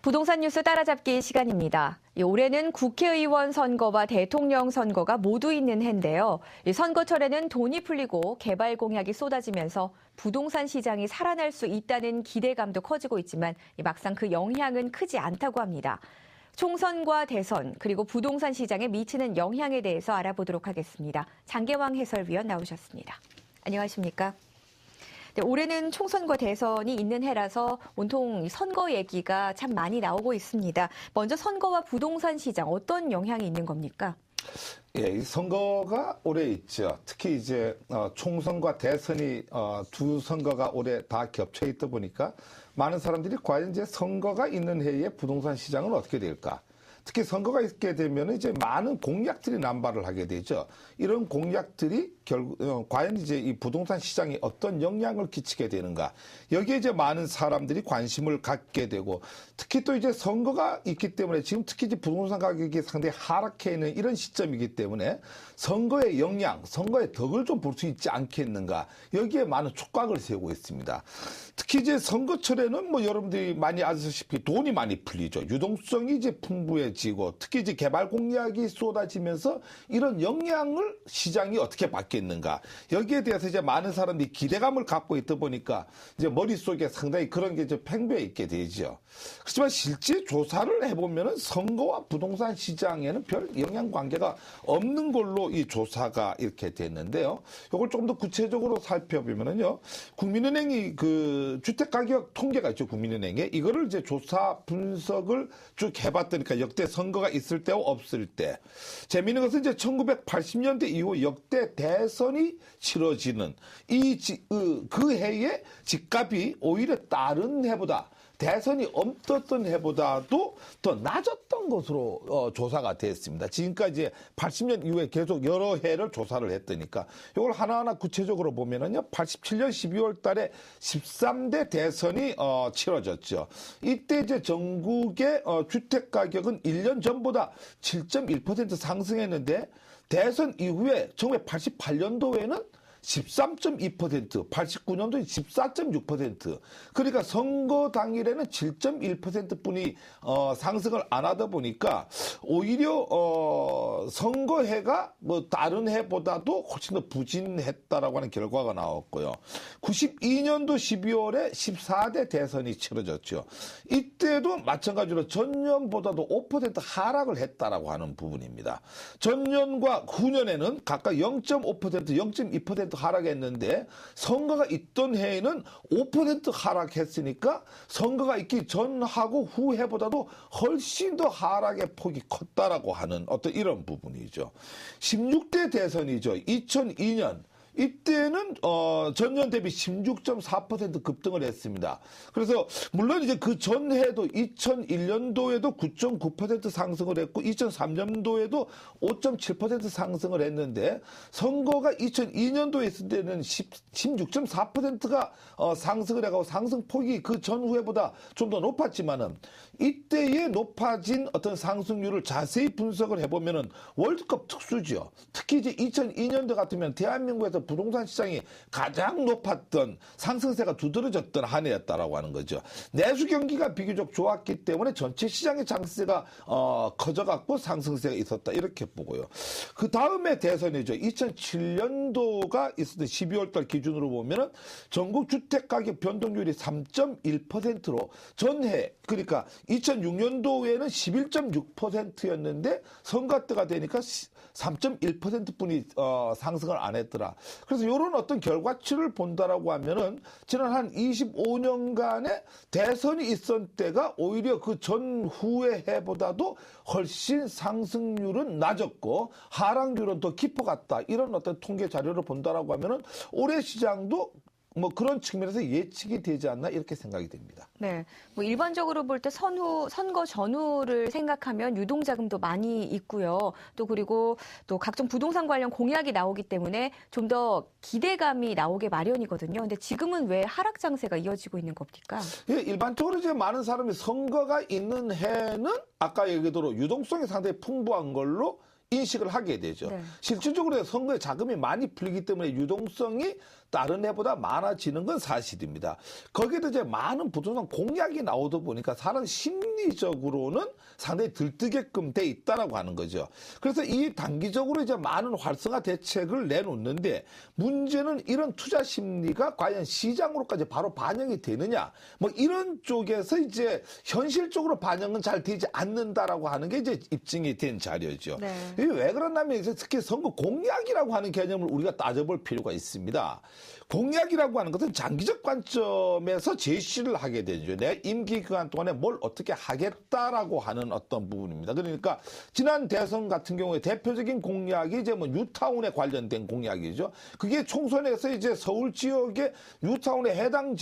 부동산 뉴스 따라잡기 시간입니다. 올해는 국회의원 선거와 대통령 선거가 모두 있는 해인데요. 선거철에는 돈이 풀리고 개발 공약이 쏟아지면서 부동산 시장이 살아날 수 있다는 기대감도 커지고 있지만 막상 그 영향은 크지 않다고 합니다. 총선과 대선 그리고 부동산 시장에 미치는 영향에 대해서 알아보도록 하겠습니다. 장계왕 해설위원 나오셨습니다. 안녕하십니까? 네, 올해는 총선과 대선이 있는 해라서 온통 선거 얘기가 참 많이 나오고 있습니다. 먼저 선거와 부동산 시장 어떤 영향이 있는 겁니까? 예, 이 선거가 올해 있죠. 특히 이제 총선과 대선이 두 선거가 올해 다 겹쳐 있다 보니까 많은 사람들이 과연 이제 선거가 있는 해에 부동산 시장은 어떻게 될까? 특히 선거가 있게 되면 이제 많은 공약들이 남발을 하게 되죠. 이런 공약들이 결국 과연 이제 이 부동산 시장에 어떤 영향을 끼치게 되는가? 여기에 이제 많은 사람들이 관심을 갖게 되고, 특히 또 이제 선거가 있기 때문에 지금 특히 이제 부동산 가격이 상당히 하락해 있는 이런 시점이기 때문에 선거의 영향, 선거의 덕을 좀 볼 수 있지 않겠는가? 여기에 많은 촉각을 세우고 있습니다. 특히 이제 선거철에는 뭐 여러분들이 많이 아시다시피 돈이 많이 풀리죠. 유동성이 이제 풍부해지고, 특히 이제 개발 공약이 쏟아지면서 이런 영향을 시장이 어떻게 받겠는가. 여기에 대해서 이제 많은 사람들이 기대감을 갖고 있다 보니까 이제 머릿속에 상당히 그런 게 좀 팽배해 있게 되죠. 그렇지만 실제 조사를 해보면은 선거와 부동산 시장에는 별 영향 관계가 없는 걸로 이 조사가 이렇게 됐는데요. 이걸 조금 더 구체적으로 살펴보면은요. 국민은행이 그 주택가격 통계가 있죠. 국민은행에. 이거를 이제 조사 분석을 쭉 해봤더니까 역대 선거가 있을 때와 없을 때. 재미있는 것은 이제 1980년대 이후 역대 대선이 치러지는 그 해의 집값이 오히려 다른 해보다 대선이 없었던 해보다도 더 낮았던 것으로 조사가 됐습니다. 지금까지 80년 이후에 계속 여러 해를 조사를 했더니까 이걸 하나하나 구체적으로 보면은요. 87년 12월 달에 13대 대선이 치러졌죠. 이때 이제 전국의 주택 가격은 1년 전보다 7.1% 상승했는데 대선 이후에 1988년도에는 13.2%, 89년도에 14.6%. 그러니까 선거 당일에는 7.1%뿐이 상승을 안 하다 보니까 오히려 선거해가 뭐 다른 해보다도 훨씬 더 부진했다라고 하는 결과가 나왔고요. 92년도 12월에 14대 대선이 치러졌죠. 이때도 마찬가지로 전년보다도 5% 하락을 했다라고 하는 부분입니다. 전년과 후년에는 각각 0.5%, 0.2% 하락했는데 선거가 있던 해에는 5% 하락했으니까 선거가 있기 전하고 후해보다도 훨씬 더 하락의 폭이 컸다라고 하는 어떤 이런 부분이죠. 16대 대선이죠. 2002년. 이때는 전년 대비 16.4% 급등을 했습니다. 그래서 물론 이제 그 전해도 2001년도에도 9.9% 상승을 했고 2003년도에도 5.7% 상승을 했는데 선거가 2002년도에 있을 때는 16.4%가 상승을 해가고 상승폭이 그 전후에보다 좀 더 높았지만은 이때에 높아진 어떤 상승률을 자세히 분석을 해보면은 월드컵 특수죠. 특히 이제 2002년도 같으면 대한민국에서 부동산 시장이 가장 높았던 상승세가 두드러졌던 한 해였다라고 하는 거죠. 내수 경기가 비교적 좋았기 때문에 전체 시장의 장세가 커져갖고 상승세가 있었다 이렇게 보고요. 그 다음에 대선이죠. 2007년도가 있었던 12월달 기준으로 보면은 전국 주택 가격 변동률이 3.1%로 전해 그러니까 2006년도에는 11.6%였는데 선거 때가 되니까 3.1%뿐이 상승을 안 했더라. 그래서 이런 어떤 결과치를 본다라고 하면은 지난 한 25년간의 대선이 있었던 때가 오히려 그 전후의 해보다도 훨씬 상승률은 낮았고 하락률은 더 깊어갔다. 이런 어떤 통계 자료를 본다라고 하면은 올해 시장도 뭐 그런 측면에서 예측이 되지 않나 이렇게 생각이 됩니다. 네, 뭐 일반적으로 볼 때 선거 전후를 생각하면 유동자금도 많이 있고요. 또 그리고 또 각종 부동산 관련 공약이 나오기 때문에 좀 더 기대감이 나오게 마련이거든요. 근데 지금은 왜 하락 장세가 이어지고 있는 겁니까? 예, 일반적으로 이제 많은 사람이 선거가 있는 해는 아까 얘기대로 유동성이 상당히 풍부한 걸로 인식을 하게 되죠. 네. 실질적으로 선거에 자금이 많이 풀리기 때문에 유동성이 다른 해보다 많아지는 건 사실입니다. 거기에도 이제 많은 부동산 공약이 나오다 보니까 사람 심리적으로는 상당히 들뜨게끔 돼 있다라고 하는 거죠. 그래서 이 단기적으로 이제 많은 활성화 대책을 내놓는데 문제는 이런 투자 심리가 과연 시장으로까지 바로 반영이 되느냐, 뭐 이런 쪽에서 이제 현실적으로 반영은 잘 되지 않는다라고 하는 게 이제 입증이 된 자료죠. 네. 이게 왜 그러냐면 이제 특히 선거 공약이라고 하는 개념을 우리가 따져볼 필요가 있습니다. 공약이라고 하는 것은 장기적 관점에서 제시를 하게 되죠. 내 임기 기간 동안에 뭘 어떻게 하겠다라고 하는 어떤 부분입니다. 그러니까 지난 대선 같은 경우에 대표적인 공약이 이제 뭐 뉴타운에 관련된 공약이죠. 그게 총선에서 이제 서울 지역의 뉴타운에 해당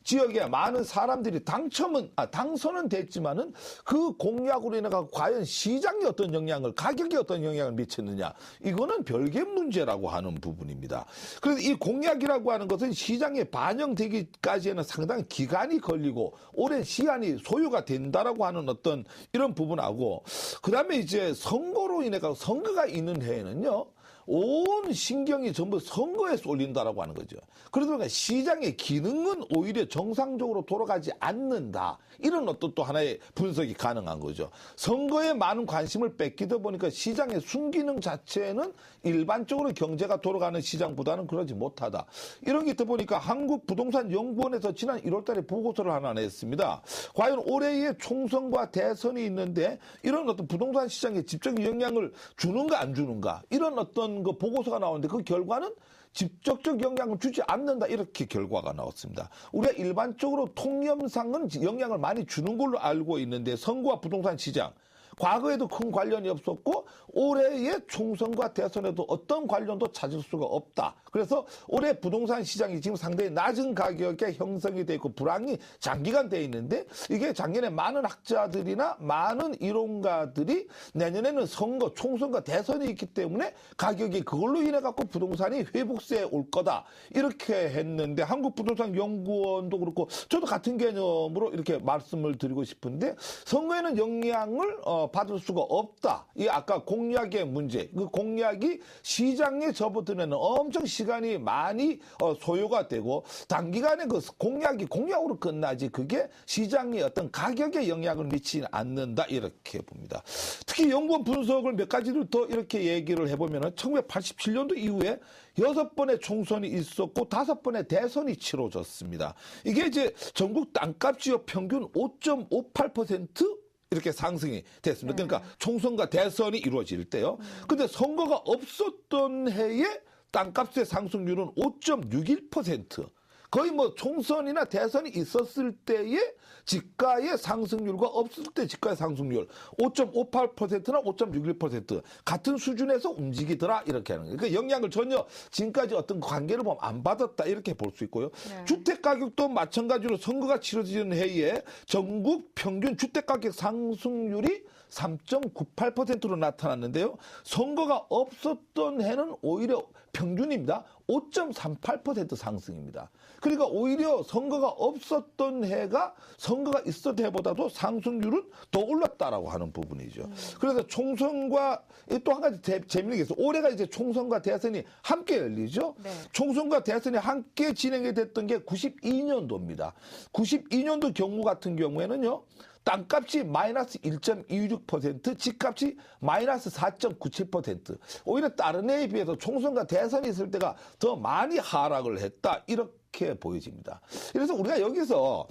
지역에 많은 사람들이 당선은 됐지만은 그 공약으로 인해 과연 시장에 어떤 영향을, 가격에 어떤 영향을 미쳤느냐, 이거는 별개 문제라고 하는 부분입니다. 그래서 이 공약이라고 하는 것은 시장에 반영되기까지에는 상당히 기간이 걸리고 오랜 시간이 소요가 된다라고 하는 어떤 이런 부분하고, 그다음에 이제 선거로 인해 선거가 있는 해에는요, 온 신경이 전부 선거에 쏠린다라고 하는 거죠. 그러다 시장의 기능은 오히려 정상적으로 돌아가지 않는다. 이런 어떤 또 하나의 분석이 가능한 거죠. 선거에 많은 관심을 뺏기다 보니까 시장의 순기능 자체는 일반적으로 경제가 돌아가는 시장보다는 그러지 못하다. 이런 게 있다 보니까 한국부동산연구원에서 지난 1월 달에 보고서를 하나 냈습니다. 과연 올해의 총선과 대선이 있는데 이런 어떤 부동산 시장에 직접적인 영향을 주는가 안 주는가, 이런 어떤 그 보고서가 나오는데 그 결과는 직접적 영향을 주지 않는다, 이렇게 결과가 나왔습니다. 우리가 일반적으로 통념상은 영향을 많이 주는 걸로 알고 있는데 선거와 부동산 시장, 과거에도 큰 관련이 없었고 올해의 총선과 대선에도 어떤 관련도 찾을 수가 없다. 그래서 올해 부동산 시장이 지금 상당히 낮은 가격에 형성이 돼 있고 불황이 장기간 돼 있는데, 이게 작년에 많은 학자들이나 많은 이론가들이 내년에는 선거, 총선과 대선이 있기 때문에 가격이 그걸로 인해 갖고 부동산이 회복세에 올 거다, 이렇게 했는데 한국부동산연구원도 그렇고 저도 같은 개념으로 이렇게 말씀을 드리고 싶은데, 선거에는 영향을 받을 수가 없다. 이 아까 공약의 문제, 그 공약이 시장에 접어드는 엄청 시간이 많이 소요가 되고 단기간에 그 공약이 공약으로 끝나지 그게 시장의 어떤 가격에 영향을 미치지 않는다, 이렇게 봅니다. 특히 연구원 분석을 몇 가지를 더 이렇게 얘기를 해보면은 1987년도 이후에 6번의 총선이 있었고 5번의 대선이 치러졌습니다. 이게 이제 전국 땅값 지역 평균 5.58% 이렇게 상승이 됐습니다. 그러니까 총선과 대선이 이루어질 때요. 근데 선거가 없었던 해에 땅값의 상승률은 5.61%. 거의 뭐 총선이나 대선이 있었을 때의 지가의 상승률과 없을 때 지가의 상승률 5.58%나 5.61% 같은 수준에서 움직이더라, 이렇게 하는 거예요. 그러니까 영향을 전혀 지금까지 어떤 관계를 보면 안 받았다, 이렇게 볼 수 있고요. 네. 주택가격도 마찬가지로 선거가 치러지는 해에 전국 평균 주택가격 상승률이 3.98%로 나타났는데요. 선거가 없었던 해는 오히려 평균입니다. 5.38% 상승입니다. 그러니까 오히려 선거가 없었던 해가 선거가 있었던 해보다도 상승률은 더 올랐다라고 하는 부분이죠. 그래서 총선과 또 한 가지 재미있는 게 있어요. 올해가 이제 총선과 대선이 함께 열리죠. 네. 총선과 대선이 함께 진행이 됐던 게 92년도입니다. 92년도 경우 같은 경우에는요, 땅값이 마이너스 1.26%, 집값이 마이너스 4.97%. 오히려 다른 해에 비해서 총선과 대선이 있을 때가 더 많이 하락을 했다, 이렇게 보여집니다. 그래서 우리가 여기서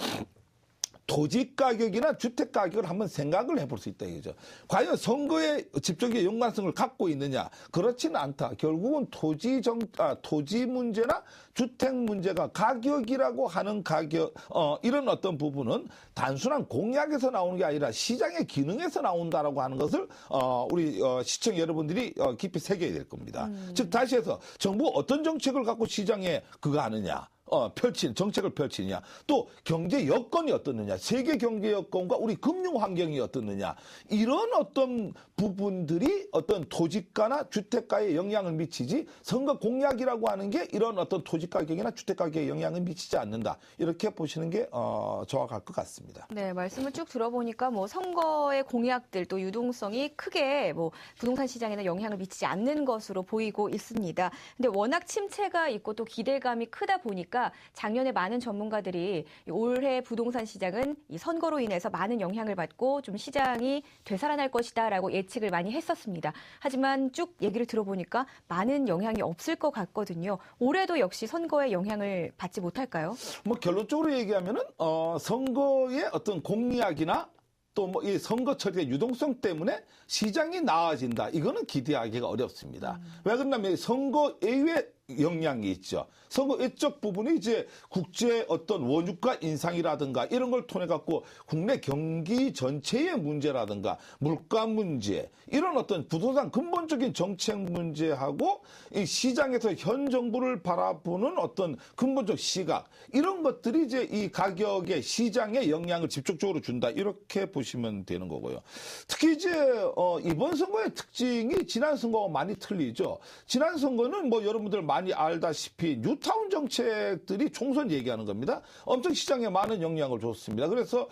토지 가격이나 주택 가격을 한번 생각을 해볼 수 있다, 이거죠. 과연 선거에 직접적인 연관성을 갖고 있느냐? 그렇지는 않다. 결국은 토지 문제나 주택 문제가 가격이라고 하는 가격, 이런 어떤 부분은 단순한 공약에서 나오는 게 아니라 시장의 기능에서 나온다라고 하는 것을 우리 시청 여러분들이 깊이 새겨야 될 겁니다. 즉 다시 해서 정부가 어떤 정책을 갖고 시장에 그거 하느냐? 펼친 정책을 펼치느냐, 또 경제 여건이 어떻느냐, 세계 경제 여건과 우리 금융 환경이 어떻느냐, 이런 어떤 부분들이 어떤 토지가나 주택가에 영향을 미치지 선거 공약이라고 하는 게 이런 어떤 토지 가격이나 주택 가격에 영향을 미치지 않는다. 이렇게 보시는 게 정확할 것 같습니다. 네, 말씀을 쭉 들어보니까 뭐 선거의 공약들 또 유동성이 크게 뭐 부동산 시장에는 영향을 미치지 않는 것으로 보이고 있습니다. 근데 워낙 침체가 있고 또 기대감이 크다 보니까 작년에 많은 전문가들이 올해 부동산 시장은 이 선거로 인해서 많은 영향을 받고 좀 시장이 되살아날 것이다라고 예측을 많이 했었습니다. 하지만 쭉 얘기를 들어보니까 많은 영향이 없을 것 같거든요. 올해도 역시 선거에 영향을 받지 못할까요? 뭐 결론적으로 얘기하면은 선거의 어떤 공약이나 또 뭐 이 선거철의 유동성 때문에 시장이 나아진다. 이거는 기대하기가 어렵습니다. 왜 그러냐면 선거 외의 영향이 있죠. 선거 외적 부분이 이제 국제 어떤 원유가 인상이라든가 이런 걸 통해 갖고 국내 경기 전체의 문제라든가 물가 문제, 이런 어떤 부동산 근본적인 정책 문제하고 이 시장에서 현 정부를 바라보는 어떤 근본적 시각, 이런 것들이 이제 이 가격의 시장에 영향을 직접적으로 준다. 이렇게 보시면 되는 거고요. 특히 이제 이번 선거의 특징이 지난 선거와 많이 틀리죠. 지난 선거는 뭐 여러분들 많이 알다시피 뉴타운 정책들이 총선 얘기하는 겁니다. 엄청 시장에 많은 영향을 줬습니다. 그래서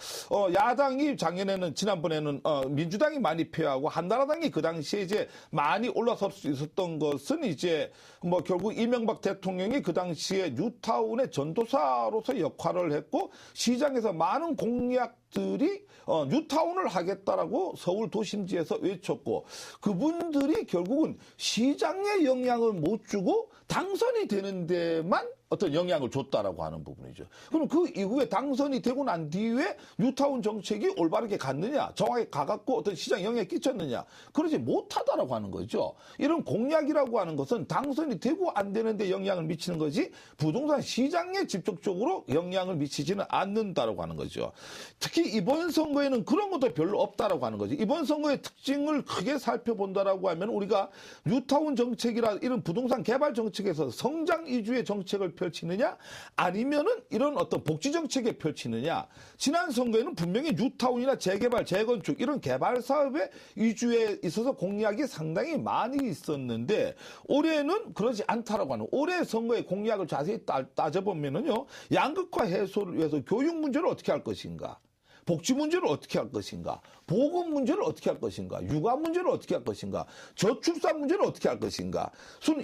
야당이 작년에는, 지난번에는 민주당이 많이 패하고 한나라당이 그 당시에 이제 많이 올라설 수 있었던 것은 이제 뭐 결국 이명박 대통령이 그 당시에 뉴타운의 전도사로서 역할을 했고, 시장에서 많은 공약들이 뉴타운을 하겠다라고 서울 도심지에서 외쳤고, 그분들이 결국은 시장에 영향을 못 주고 당선이 되는 데만 어떤 영향을 줬다라고 하는 부분이죠. 그럼 그 이후에 당선이 되고 난 뒤에 뉴타운 정책이 올바르게 갔느냐, 정확하게 가갖고 어떤 시장 영향에 끼쳤느냐, 그러지 못하다라고 하는 거죠. 이런 공약이라고 하는 것은 당선이 되고 안 되는데 영향을 미치는 거지 부동산 시장에 직접적으로 영향을 미치지는 않는다라고 하는 거죠. 특히 이번 선거에는 그런 것도 별로 없다라고 하는 거죠. 이번 선거의 특징을 크게 살펴본다라고 하면 우리가 뉴타운 정책이라 이런 부동산 개발 정책에서 성장 위주의 정책을 펼치느냐, 아니면은 이런 어떤 복지 정책에 펼치느냐. 지난 선거에는 분명히 뉴타운이나 재개발, 재건축 이런 개발 사업의 위주에 있어서 공약이 상당히 많이 있었는데, 올해는 그러지 않다라고 하는, 올해 선거의 공약을 자세히 따져보면은요, 양극화 해소를 위해서 교육 문제를 어떻게 할 것인가, 복지 문제를 어떻게 할 것인가, 보건 문제를 어떻게 할 것인가, 육아 문제를 어떻게 할 것인가, 저출산 문제를 어떻게 할 것인가,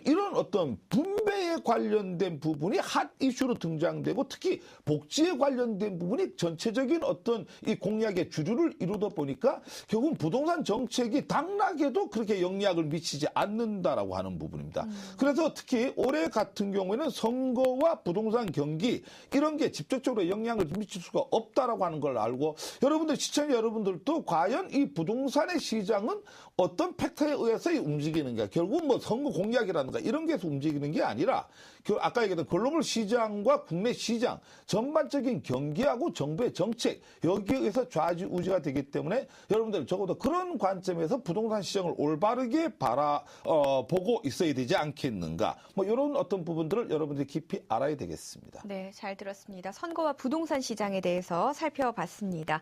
이런 어떤 분배에 관련된 부분이 핫 이슈로 등장되고, 특히 복지에 관련된 부분이 전체적인 어떤 이 공약의 주류를 이루다 보니까 결국 부동산 정책이 당락에도 그렇게 영향을 미치지 않는다라고 하는 부분입니다. 그래서 특히 올해 같은 경우에는 선거와 부동산 경기 이런 게 직접적으로 영향을 미칠 수가 없다라고 하는 걸 알고, 여러분들, 시청자 여러분들도 과연 이 부동산의 시장은 어떤 팩터에 의해서 움직이는가, 결국 뭐 선거 공약이라든가 이런 게서 움직이는 게 아니라 아까 얘기했던 글로벌 시장과 국내 시장 전반적인 경기하고 정부의 정책, 여기에 의해서 좌지우지가 되기 때문에 여러분들 적어도 그런 관점에서 부동산 시장을 올바르게 보고 있어야 되지 않겠는가, 뭐 이런 어떤 부분들을 여러분들이 깊이 알아야 되겠습니다. 네, 잘 들었습니다. 선거와 부동산 시장에 대해서 살펴봤습니다.